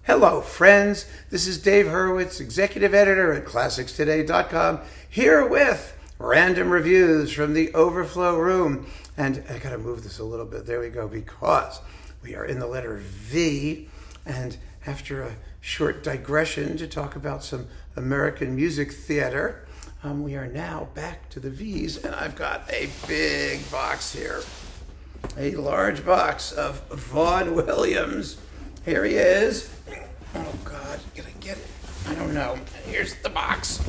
Hello, friends. This is Dave Hurwitz, executive editor at ClassicsToday.com, here with random reviews from the Overflow room. And I gotta move this a little bit. There we go, because we are in the letter V. And after a short digression to talk about some American music theater, we are now back to the V's. And I've got a big box here, a large box of Vaughan Williams. Here he is. Oh God, can I get it? I don't know. Here's the box.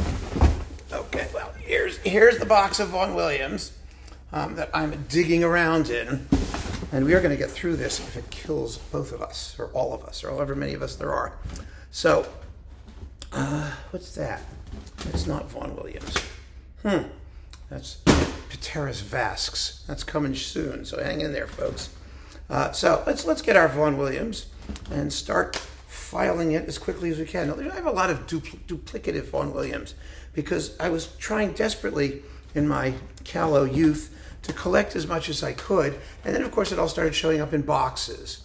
Okay, well, here's the box of Vaughan Williams that I'm digging around in. And we are going to get through this if it kills both of us, or all of us, or however many of us there are. So, what's that? It's not Vaughan Williams. That's Pteris Vasks. That's coming soon, so hang in there, folks. So let's get our Vaughan Williams and start filing it as quickly as we can. Now, I have a lot of duplicative Vaughan Williams because I was trying desperately in my callow youth to collect as much as I could, and then of course it all started showing up in boxes.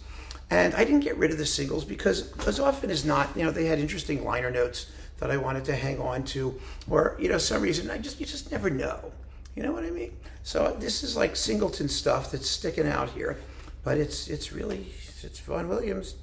And I didn't get rid of the singles because as often as not, they had interesting liner notes that I wanted to hang on to, or some reason you just never know. You know what I mean? So this is like singleton stuff that's sticking out here. But it's Vaughan Williams,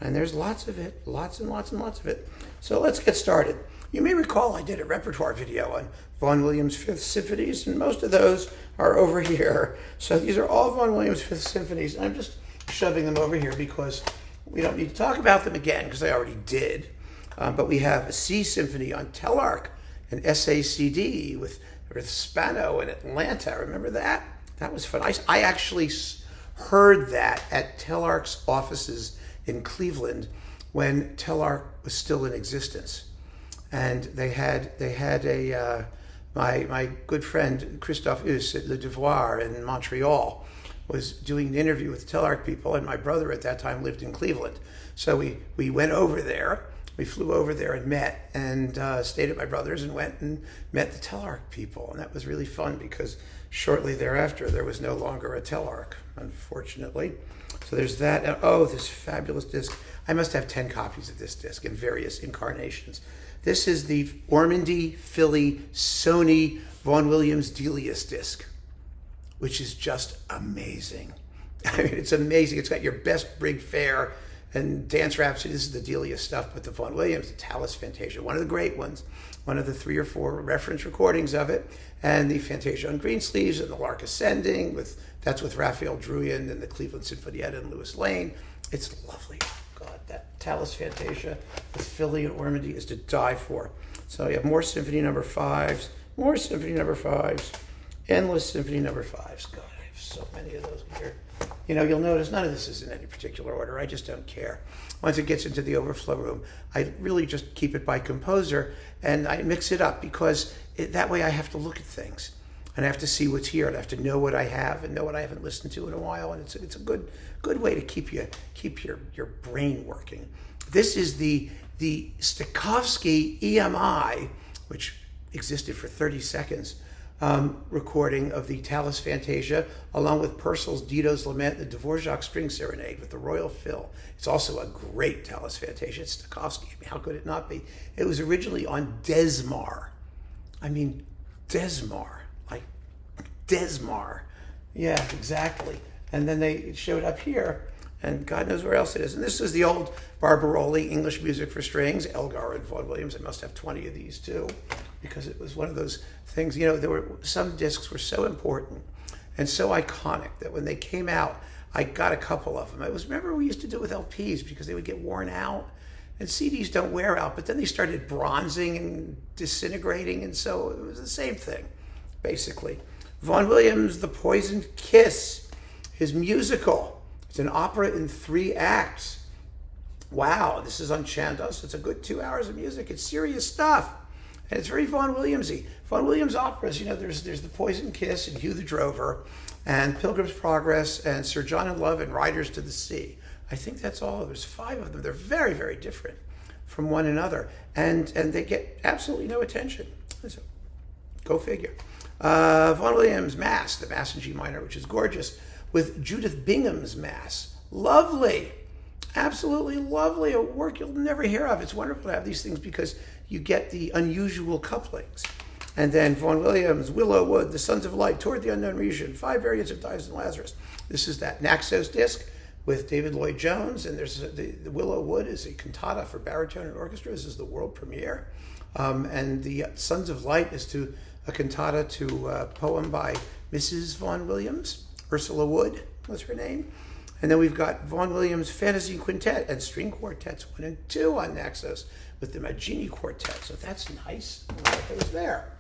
and there's lots of it, lots and lots and lots of it. So let's get started. You may recall I did a repertoire video on Vaughan Williams' Fifth Symphonies, and most of those are over here. So these are all Vaughan Williams' Fifth Symphonies, and I'm just shoving them over here because we don't need to talk about them again because I already did. But we have a C Symphony on Telarc, an SACD with Spano in Atlanta. Remember that? That was fun. I actually heard that at Telarc's offices in Cleveland when Telarc was still in existence, and they had a my good friend Christophe Huss at Le Devoir in Montreal was doing an interview with Telarc people, and my brother at that time lived in Cleveland, so we went over there. We flew over there and met and stayed at my brother's and went and met the Telarc people. And that was really fun because shortly thereafter, there was no longer a Telarc, unfortunately. So there's that. And, this fabulous disc. I must have 10 copies of this disc in various incarnations. This is the Ormandy, Philly, Sony, Vaughan Williams Delius disc, which is just amazing. I mean, it's amazing. It's got your best brig fare and Dance Rhapsody. This is the Delius stuff, but the Vaughan Williams, the Talus Fantasia, one of the great ones, one of the 3 or 4 reference recordings of it, and the Fantasia on Greensleeves and the Lark Ascending, that's with Raphael Druyan and the Cleveland Sinfonietta and Lewis Lane. It's lovely. God, that Talus Fantasia with Philly and Ormandy is to die for. So you have more Symphony number 5s, more Symphony number 5s, endless Symphony number 5s. God, I have so many of those here. You'll notice none of this is in any particular order. I just don't care. Once it gets into the Overflow room, I really just keep it by composer, and I mix it up because that way I have to look at things, and I have to see what's here, and I have to know what I have and know what I haven't listened to in a while, and it's a good way to keep your brain working. This is the Stokowski EMI, which existed for 30 seconds. Recording of the Talus Fantasia, along with Purcell's Dito's Lament, the Dvorak String Serenade with the Royal Phil. It's also a great Talus Fantasia. It's Stokowski. I mean, how could it not be? It was originally on Desmar. I mean, Desmar. Like, Desmar. Yeah, exactly. And then it showed up here, and God knows where else it is. And this is the old Barbaroli English Music for Strings, Elgar and Vaughan Williams. I must have 20 of these too, because it was one of those things, there were some discs were so important and so iconic that when they came out, I got a couple of them. Remember we used to do it with LPs because they would get worn out, and CDs don't wear out, but then they started bronzing and disintegrating, and so it was the same thing, basically. Vaughan Williams, The Poisoned Kiss, his musical. It's an opera in 3 acts. Wow, this is on Chandos. It's a good 2 hours of music. It's serious stuff. And it's very Vaughan Williamsy. Vaughan Williams operas, there's The Poisoned Kiss and Hugh the Drover and Pilgrim's Progress and Sir John in Love and Riders to the Sea. I think that's all. There's 5 of them. They're very, very different from one another. And they get absolutely no attention. So, go figure. Vaughan Williams' Mass, the Mass in G minor, which is gorgeous, with Judith Bingham's Mass. Lovely. Absolutely lovely, a work you'll never hear of. It's wonderful to have these things because you get the unusual couplings. And then Vaughan Williams, Willow Wood, The Sons of Light, Toward the Unknown Region, 5 variants of Dives and Lazarus. This is that Naxos disc with David Lloyd Jones, and there's the Willow Wood is a cantata for baritone and orchestra. This is the world premiere. And the Sons of Light is a cantata to a poem by Mrs. Vaughan Williams. Ursula Wood was her name. And then we've got Vaughan Williams' Fantasy Quintet and String Quartets 1 and 2 on Naxos with the Magini Quartet. So that's nice. I'll put those there.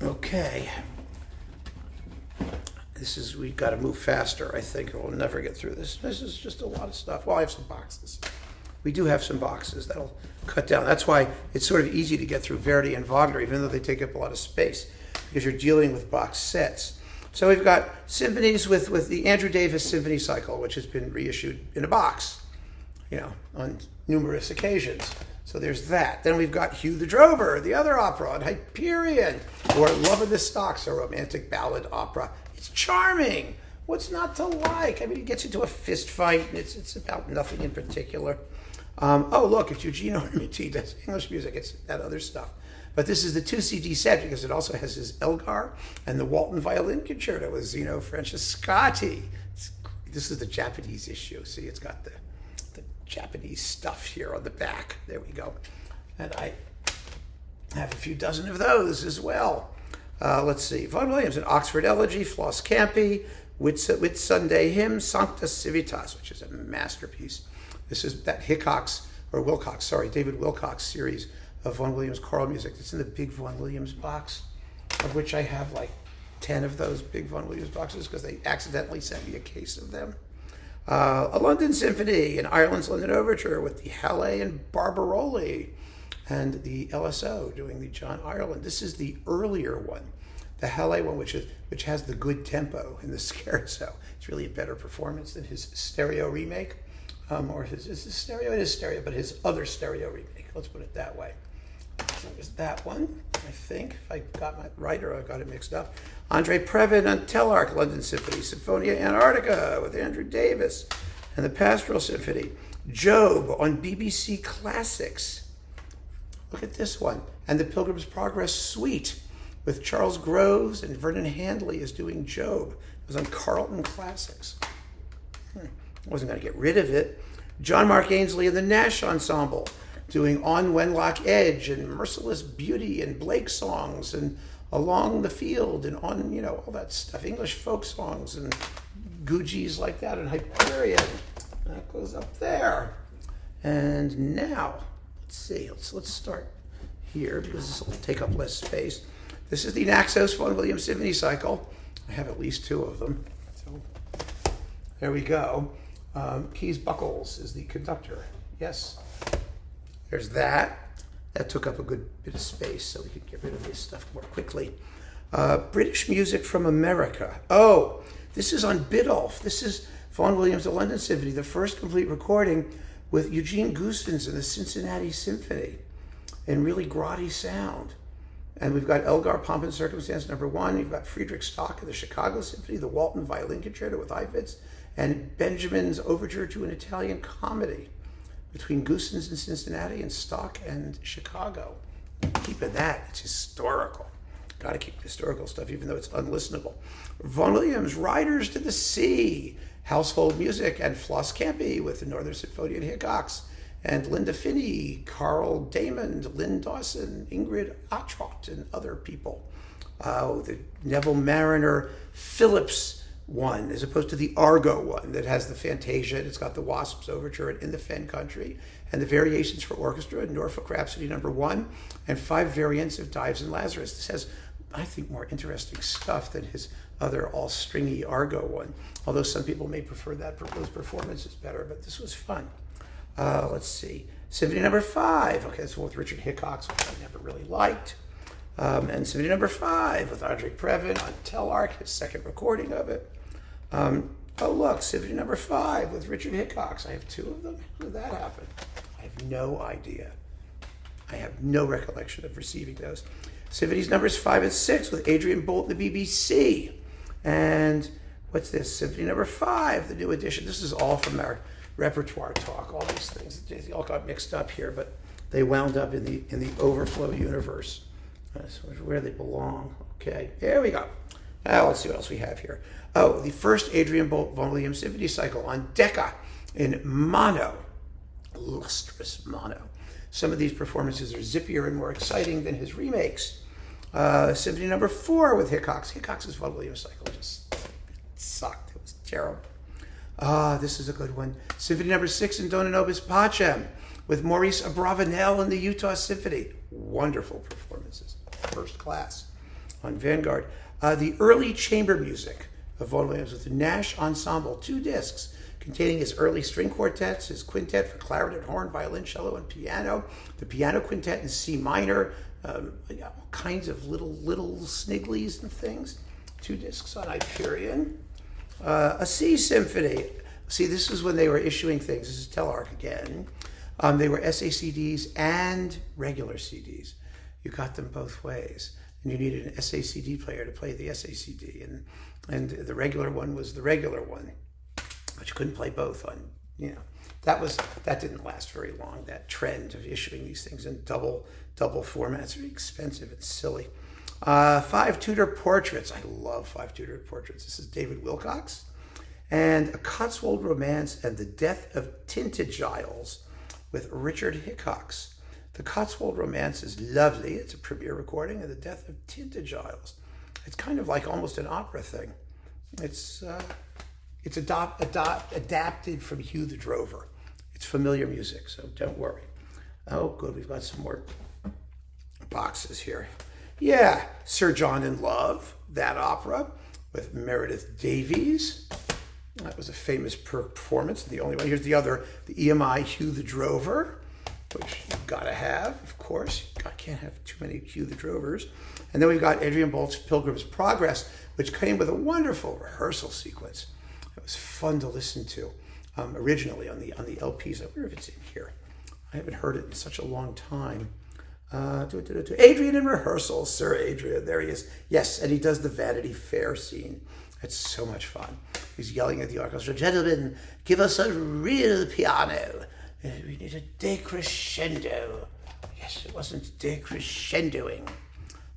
Okay. We've got to move faster, I think, or we'll never get through this. This is just a lot of stuff. Well, I have some boxes. We do have some boxes that'll cut down. That's why it's sort of easy to get through Verdi and Wagner, even though they take up a lot of space, because you're dealing with box sets. So we've got symphonies with the Andrew Davis Symphony Cycle, which has been reissued in a box, on numerous occasions. So there's that. Then we've got Hugh the Drover, the other opera on Hyperion, or Love of the Stocks, a romantic ballad opera. It's charming. What's not to like? I mean, it gets into a fist fight, and it's about nothing in particular. Oh, look, it's Eugene Ormandy does English music. It's that other stuff. But this is the 2 CD set because it also has his Elgar and the Walton Violin Concerto with Zeno Francescatti. This is the Japanese issue. See, it's got the Japanese stuff here on the back. There we go. And I have a few dozen of those as well. Let's see. Vaughan Williams, an Oxford Elegy, Floss Campi, Whitsunday Hymn, Sancta Civitas, which is a masterpiece. This is that David Wilcox series of Vaughan Williams choral music. It's in the big Vaughan Williams box, of which I have like 10 of those big Vaughan Williams boxes because they accidentally sent me a case of them. A London Symphony, an Ireland's London Overture with the Halle and Barbaroli, and the LSO doing the John Ireland. This is the earlier one, the Halle one, which has the good tempo in the scherzo. It's really a better performance than his stereo remake, or his stereo. It is stereo, but his other stereo remake. Let's put it that way. So there's that one, I think, if I got it right or I got it mixed up. Andre Previn on Telarc, London Symphony, Symphonia Antarctica with Andrew Davis, and the Pastoral Symphony. Job on BBC Classics. Look at this one. And the Pilgrims Progress Suite with Charles Groves and Vernon Handley is doing Job. It was on Carlton Classics. I wasn't going to get rid of it. John Mark Ainsley and the Nash Ensemble doing On Wenlock Edge and Merciless Beauty and Blake songs and Along the Field and on, all that stuff. English folk songs and Gugies like that and Hyperion. That goes up there. And now, let's see, let's start here because this will take up less space. This is the Naxos Vaughan Williams Symphony Cycle. I have at least 2 of them. So there we go. Keys Buckles is the conductor. Yes. There's that. That took up a good bit of space, so we could get rid of this stuff more quickly. British Music from America. Oh, this is on Biddulph. This is Vaughan Williams, the London Symphony, the first complete recording with Eugene Gustins and the Cincinnati Symphony in really grotty sound. And we've got Elgar Pomp and Circumstance No. 1. We've got Friedrich Stock of the Chicago Symphony, the Walton Violin Concerto with Heifetz, and Benjamin's Overture to an Italian Comedy between Gustins and Cincinnati and Stock and Chicago. Keeping that, it's historical. Got to keep the historical stuff, even though it's unlistenable. Vaughan Williams, Riders to the Sea, Household Music, and Floss Campi with the Northern Symphony and Hickox, and Linda Finney, Carl Damon, Lynn Dawson, Ingrid Attrott, and other people. The Neville Mariner Phillips one, as opposed to the Argo one that has the Fantasia, and it's got the Wasps Overture in the Fen Country, and the Variations for Orchestra, Norfolk Rhapsody No. 1, and 5 variants of Dives and Lazarus. This has, I think, more interesting stuff than his other all-stringy Argo one, although some people may prefer those performances better, but this was fun. Let's see. Symphony No. 5. Okay, that's one with Richard Hickox, which I never really liked. And Symphony No. 5 with Andre Previn on Telarc, his second recording of it. Oh, look, Symphony No. 5 with Richard Hickox. I have 2 of them. How did that happen? I have no idea. I have no recollection of receiving those. Symphonies numbers 5 and 6 with Adrian Bolt and the BBC. And what's this? Symphony No. 5, the new edition. This is all from our repertoire talk, all these things. They all got mixed up here, but they wound up in the Overflow universe. That's where they belong. Okay, here we go. Now let's see what else we have here. Oh, the first Adrian Vaughan Williams Symphony Cycle on Decca in mono, lustrous mono. Some of these performances are zippier and more exciting than his remakes. Symphony number 4 with Hickox. Hickox's Vaughan Williams cycle just sucked. It was terrible. This is a good one. Symphony number 6 in Dona Nobis Pacem with Maurice Abravanel and the Utah Symphony. Wonderful performances. First class. On Vanguard. The early chamber music of Vaughan Williams with the Nash Ensemble. 2 discs containing his early string quartets, his quintet for clarinet, horn, violin, cello, and piano, the piano quintet in C minor, all kinds of little snigglies and things. 2 discs on Hyperion. A C Symphony. See, this is when they were issuing things. This is Telarc again. They were SACDs and regular CDs. You got them both ways. And you needed an SACD player to play the SACD. And the regular one was the regular one. But you couldn't play both on, that didn't last very long, that trend of issuing these things in double formats. Very expensive and silly. 5 Tudor portraits. I love 5 Tudor portraits. This is David Wilcox. And A Cotswold Romance and the Death of Tinted Giles with Richard Hickox. The Cotswold Romance is lovely. It's a premiere recording of the Death of Tinted Giles. It's kind of like almost an opera thing. It's adapted from Hugh the Drover. It's familiar music, so don't worry. Oh, good. We've got some more boxes here. Yeah, Sir John in Love, that opera with Meredith Davies. That was a famous performance. The only one. Here's the other, the EMI Hugh the Drover, which you've got to have, of course. I can't have too many Hugh the Drovers. And then we've got Adrian Bolt's Pilgrims Progress, which came with a wonderful rehearsal sequence. It was fun to listen to originally on the LPs. I wonder if it's in here. I haven't heard it in such a long time. Adrian in rehearsal, Sir Adrian. There he is. Yes, and he does the Vanity Fair scene. It's so much fun. He's yelling at the orchestra, "Gentlemen, give us a real piano. We need a decrescendo." Yes, it wasn't decrescendoing.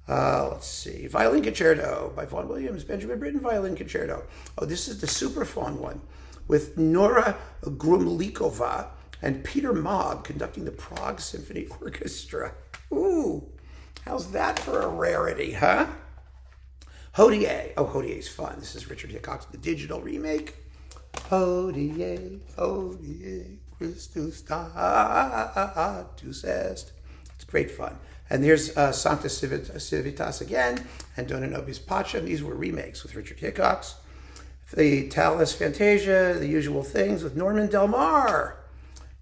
Let's see. Violin Concerto by Vaughan Williams, Benjamin Britten Violin Concerto. Oh, this is the Superphone one with Nora Grumlikova and Peter Mogg conducting the Prague Symphony Orchestra. Ooh, how's that for a rarity, huh? Hodier. Oh, Hodier's fun. This is Richard Hickox, the digital remake. Hodier, Hodier, Christus Status Est. It's great fun. And there's Sancta Civitas again, and Dona Nobis Pacem. These were remakes with Richard Hickox. The Talus Fantasia, The Usual Things with Norman Del Mar.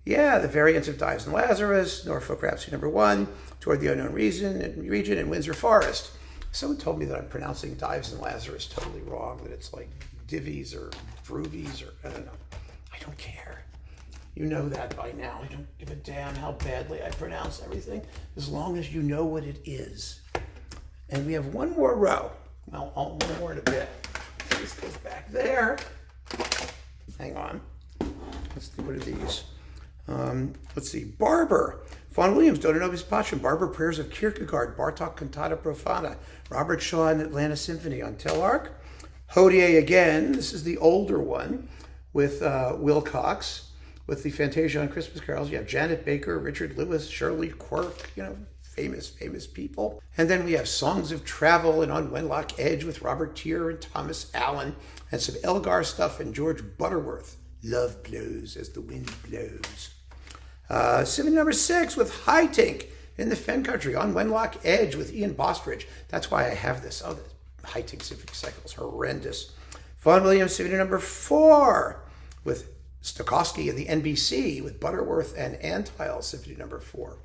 Yeah, the variants of Dives and Lazarus, Norfolk Rhapsody number 1, Toward the Unknown Region in Windsor Forest. Someone told me that I'm pronouncing Dives and Lazarus totally wrong, that it's like Divies or Groovies or I don't know. I don't care. You know that by now. I don't give a damn how badly I pronounce everything, as long as you know what it is. And we have one more row. Well, one more in a bit. This goes back there. Hang on. Let's see, what are these? Let's see. Barber. Vaughan Williams, Dona Nobis Pacem, Barber Prayers of Kierkegaard, Bartok Cantata Profana, Robert Shaw and Atlanta Symphony on Telarc. Hodier again. This is the older one with Wilcox. With the Fantasia on Christmas carols, you have Janet Baker, Richard Lewis, Shirley Quirk, famous people. And then we have Songs of Travel and On Wenlock Edge with Robert Tier and Thomas Allen, and some Elgar stuff and George Butterworth. Love blows as the wind blows. Symphony number 6 with High Tink in the Fen Country, On Wenlock Edge with Ian Bostridge. That's why I have this. Oh, the High Tink Symphony cycle is horrendous. Vaughan Williams Symphony number 4 with Stokowski and the NBC with Butterworth and Antile Symphony number 4.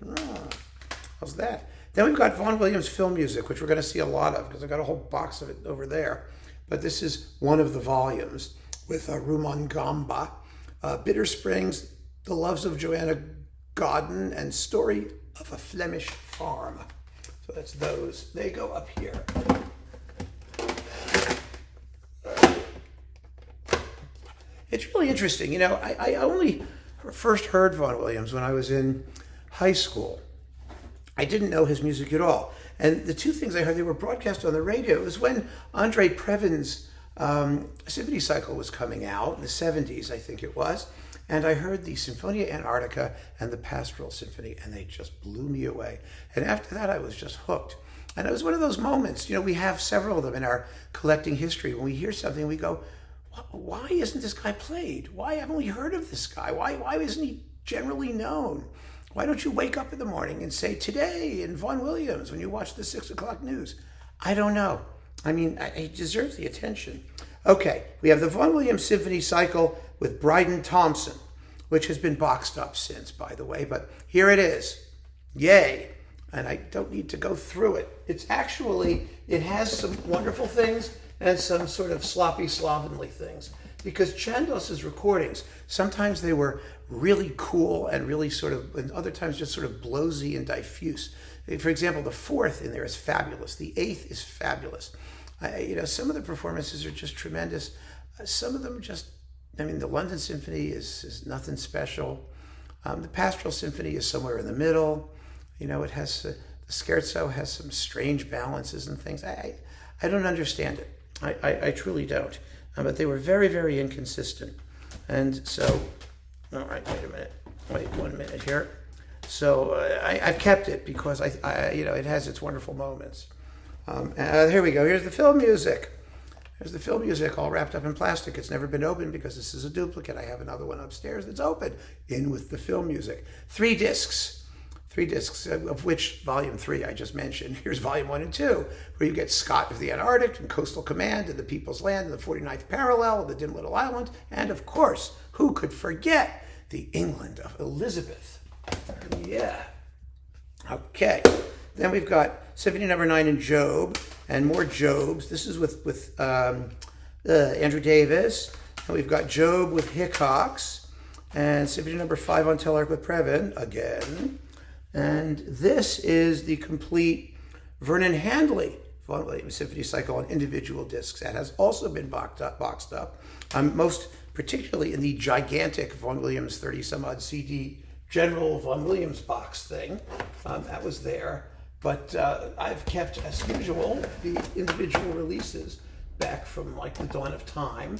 How's that? Then we've got Vaughan Williams film music, which we're going to see a lot of because I've got a whole box of it over there. But this is one of the volumes with Rumon Gamba, Bitter Springs, The Loves of Joanna Godden, and Story of a Flemish Farm. So that's those. They go up here. It's really interesting. You know, I only first heard Vaughan Williams when I was in high school. I didn't know his music at all. And the two things I heard, they were broadcast on the radio. It was when Andre Previn's Symphony Cycle was coming out in the 70s, I think it was. And I heard the Sinfonia Antarctica and the Pastoral Symphony, and they just blew me away. And after that, I was just hooked. And it was one of those moments, you know, we have several of them in our collecting history. When we hear something, we go, why isn't this guy played? Why haven't we heard of this guy? Why isn't he generally known? Why don't you wake up in the morning and say, today in Vaughan Williams, when you watch the 6 o'clock news? I don't know. I mean, he deserves the attention. Okay, we have the Vaughan Williams Symphony Cycle with Bryden Thompson, which has been boxed up since, by the way, but here it is. Yay. And I don't need to go through it. It's actually, it has some wonderful things and some sort of sloppy, slovenly things. Because Chandos's recordings, sometimes they were really cool and really sort of, and other times just sort of blowsy and diffuse. For example, the fourth in there is fabulous. The eighth is fabulous. You know, some of the performances are just tremendous. Some of them just, I mean, the London Symphony is nothing special. The Pastoral Symphony is somewhere in the middle. You know, it has, the Scherzo has some strange balances and things. I don't understand it. I truly don't. But they were very, very inconsistent. And so, all right, wait a minute. Wait 1 minute here. So I've kept it because you know, it has its wonderful moments. Here we go. Here's the film music. There's the film music all wrapped up in plastic. It's never been opened because this is a duplicate. I have another one upstairs that's open. In with the film music. 3 discs. 3 discs, of which Volume 3 I just mentioned. Here's Volume 1 and 2, where you get Scott of the Antarctic and Coastal Command and the People's Land and the 49th Parallel and the Dim Little Island. And of course, who could forget the England of Elizabeth? Yeah. Okay. Then we've got Symphony Number 9 in Job and more Jobs. This is with Andrew Davis. And we've got Job with Hickox and Symphony Number 5 on Telearch with Previn again. And this is the complete Vernon Handley Vaughan Williams Symphony Cycle on individual discs. That has also been boxed up. Most particularly in the gigantic Vaughan Williams 30-some-odd CD General Vaughan Williams box thing. That was there. But I've kept, as usual, the individual releases back from like the dawn of time.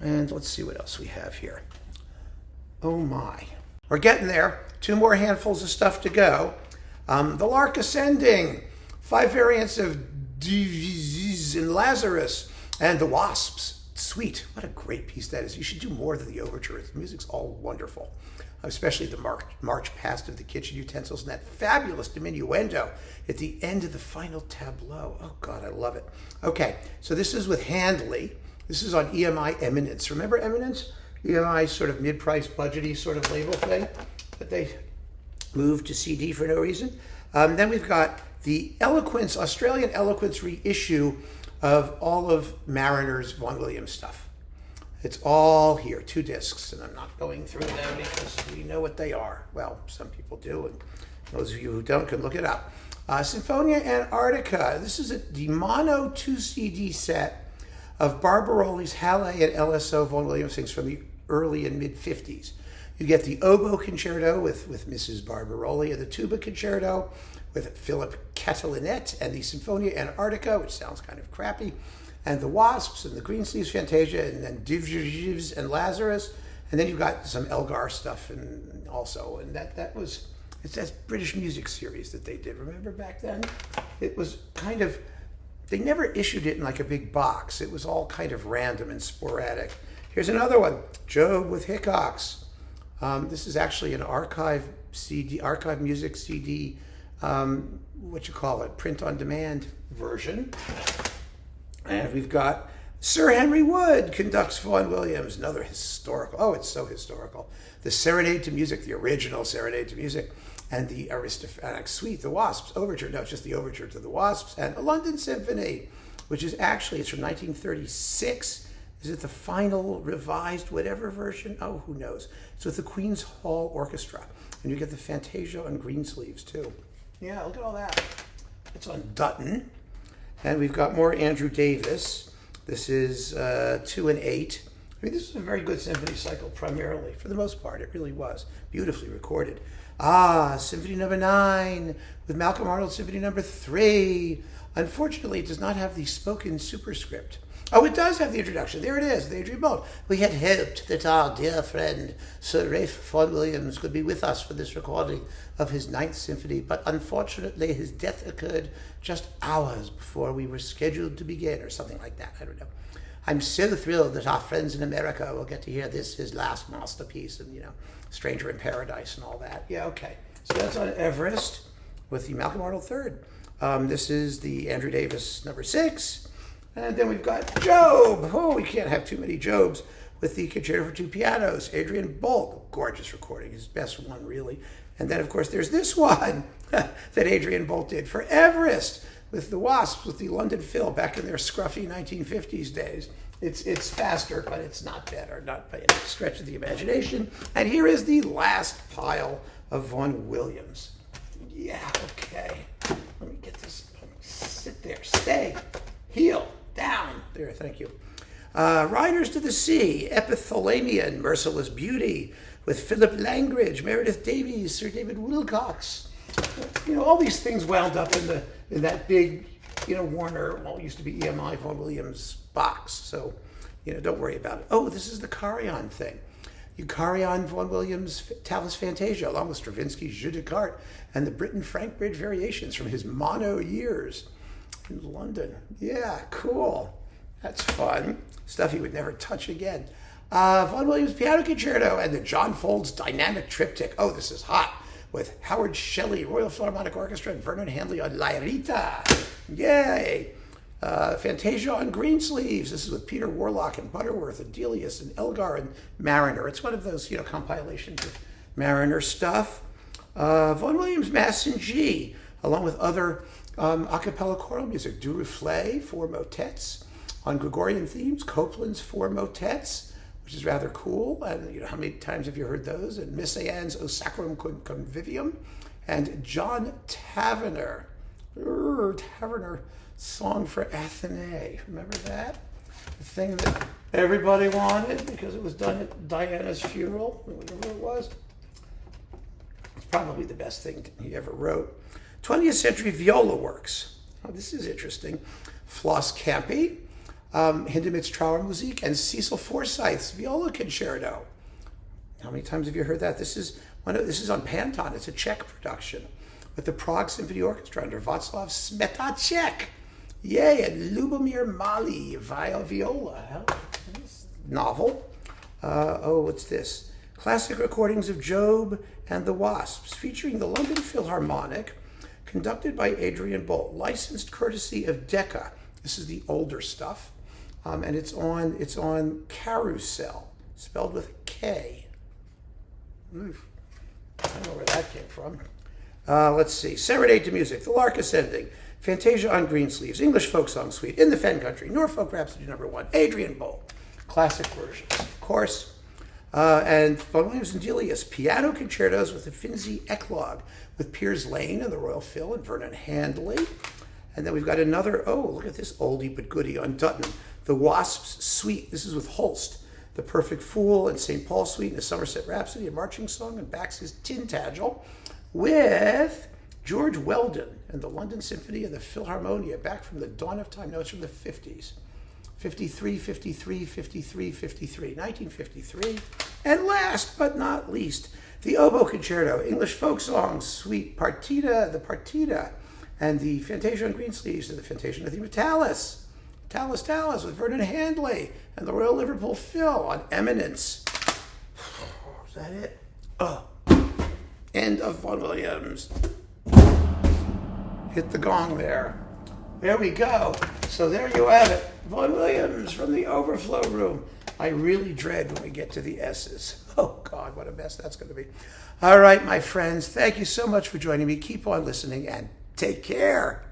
And let's see what else we have here. Oh my. We're getting there. 2 more handfuls of stuff to go. The Lark Ascending, 5 variants of Divises in Lazarus, and the Wasps. Sweet. What a great piece that is. You should do more than the overture. The music's all wonderful. Especially the march past of the kitchen utensils and that fabulous diminuendo at the end of the final tableau. Oh, God, I love it. Okay, so this is with Handley. This is on EMI Eminence. Remember Eminence? EMI sort of mid-price, budgety sort of label thing that they moved to CD for no reason. Then we've got the Eloquence, Australian Eloquence reissue of all of Mariner's Vaughan Williams stuff. It's all here, 2 discs, and I'm not going through them because we know what they are. Well, some people do, and those of you who don't can look it up. Sinfonia Antarctica. This is the mono 2 CD set of Barbaroli's Halle and LSO Vaughan Williams things from the early and mid-50s. You get the oboe concerto with Mrs. Barbaroli, and the tuba concerto with Philip Catalinet, and the Sinfonia Antarctica, which sounds kind of crappy, and the Wasps, and the Greensleeves Fantasia, and then Divises and Lazarus, and then you've got some Elgar stuff and also, and it's that British music series that they did. Remember back then? It was kind of, they never issued it in like a big box. It was all kind of random and sporadic. Here's another one, Job with Hickox. This is actually an archive music CD, print on demand version. And we've got Sir Henry Wood conducts Vaughan Williams, another historical, oh, it's so historical. The Serenade to Music, the original Serenade to Music, and the Aristophatic Suite, the Wasps Overture, no, it's just the Overture to the Wasps, and a London Symphony, which is actually, it's from 1936. Is it the final revised whatever version? Oh, who knows. It's with the Queen's Hall Orchestra. And you get the Fantasia on Greensleeves, too. Yeah, look at all that. It's on Dutton. And we've got more Andrew Davis. This is 2 and 8 I mean, this was a very good symphony cycle, primarily. For the most part, it really was. Beautifully recorded. Symphony number 9 with Malcolm Arnold Symphony number 3. Unfortunately, it does not have the spoken superscript. Oh, it does have the introduction. There it is, the Adrian Bolt. We had hoped that our dear friend Sir Ralph Vaughan Williams could be with us for this recording of his 9th Symphony, but unfortunately his death occurred just hours before we were scheduled to begin, or something like that. I don't know. I'm so thrilled that our friends in America will get to hear this, his last masterpiece, and, Stranger in Paradise and all that. Yeah, okay. So that's on Everest with the Malcolm Arnold Third. This is the Andrew Davis number 6. And then we've got Job. Oh, we can't have too many Jobs with the Concerto for 2 pianos. Adrian Bolt, gorgeous recording, his best one, really. And then, of course, there's this one that Adrian Bolt did for Everest with the Wasps, with the London Phil back in their scruffy 1950s days. It's faster, but it's not better, not by any stretch of the imagination. And here is the last pile of Vaughan Williams. Yeah, okay. Let me get this. Sit there. Stay. Heel. Down. There, thank you. Riders to the Sea, Epithalamion, Merciless Beauty, with Philip Langridge, Meredith Davies, Sir David Wilcox. All these things wound up in that big, Warner, well, it used to be EMI Vaughan Williams box. So, don't worry about it. Oh, this is the Carillon thing. You Carillon Vaughan Williams Talus Fantasia, along with Stravinsky's Jeu de Cartes and the Britten Frank Bridge variations from his mono years in London. Yeah, cool. That's fun. Stuff he would never touch again. Vaughan Williams Piano Concerto and the John Folds Dynamic Triptych. Oh, this is hot. With Howard Shelley, Royal Philharmonic Orchestra, and Vernon Handley on Lairita. Yay! Fantasia on Greensleeves. This is with Peter Warlock and Butterworth and Delius and Elgar and Mariner. It's one of those, compilations of Mariner stuff. Vaughan Williams Mass in G, along with other a cappella choral music. Du Reflet, 4 motets. On Gregorian themes, Copland's 4 motets, which is rather cool. And how many times have you heard those? And Miss Anne's O Sacrum Convivium. And John Taverner. Taverner, Song for Athenae. Remember that? The thing that everybody wanted because it was done at Diana's funeral, whatever it was. It's probably the best thing he ever wrote. 20th Century Viola Works. Oh, this is interesting. Floss Campi, Hindemith's Trauermusik, and Cecil Forsyth's Viola Concerto. How many times have you heard that? This is on Panton. It's a Czech production with the Prague Symphony Orchestra under Václav Smetacek. Yay, and Lubomir Mali, viola. Novel. What's this? Classic recordings of Job and the Wasps, featuring the London Philharmonic, conducted by Adrian Bolt, licensed courtesy of Decca. This is the older stuff, and it's on Carousel, spelled with a K. Oof. I don't know where that came from. Let's see. Serenade to Music, The Lark Ascending, Fantasia on Greensleeves, English Folk Song Suite, In the Fen Country, Norfolk Rhapsody number 1, Adrian Bolt, classic versions, of course. And Vaughan Williams and Delius, piano concertos with the Finzi Eclogue, with Piers Lane and the Royal Phil and Vernon Handley. And then we've got another, look at this oldie but goodie on Dutton, The Wasps Suite. This is with Holst, The Perfect Fool and St. Paul Suite and the Somerset Rhapsody, a marching song, and Bax's Tintagel, with George Weldon and the London Symphony and the Philharmonia, back from the dawn of time. No, it's from the 50s. 53, 53, 53, 53, 1953. And last but not least, the Oboe Concerto, English Folk Songs Suite, the Partita, and the Fantasia on Greensleeves, and the Fantasia on the theme of Talus. Talus with Vernon Handley and the Royal Liverpool Phil on Eminence. Is that it? End of Vaughan Williams. Hit the gong there. There we go. So there you have it. Vaughan Williams from the Overflow Room. I really dread when we get to the S's. Oh, God, what a mess that's going to be. All right, my friends, thank you so much for joining me. Keep on listening and take care.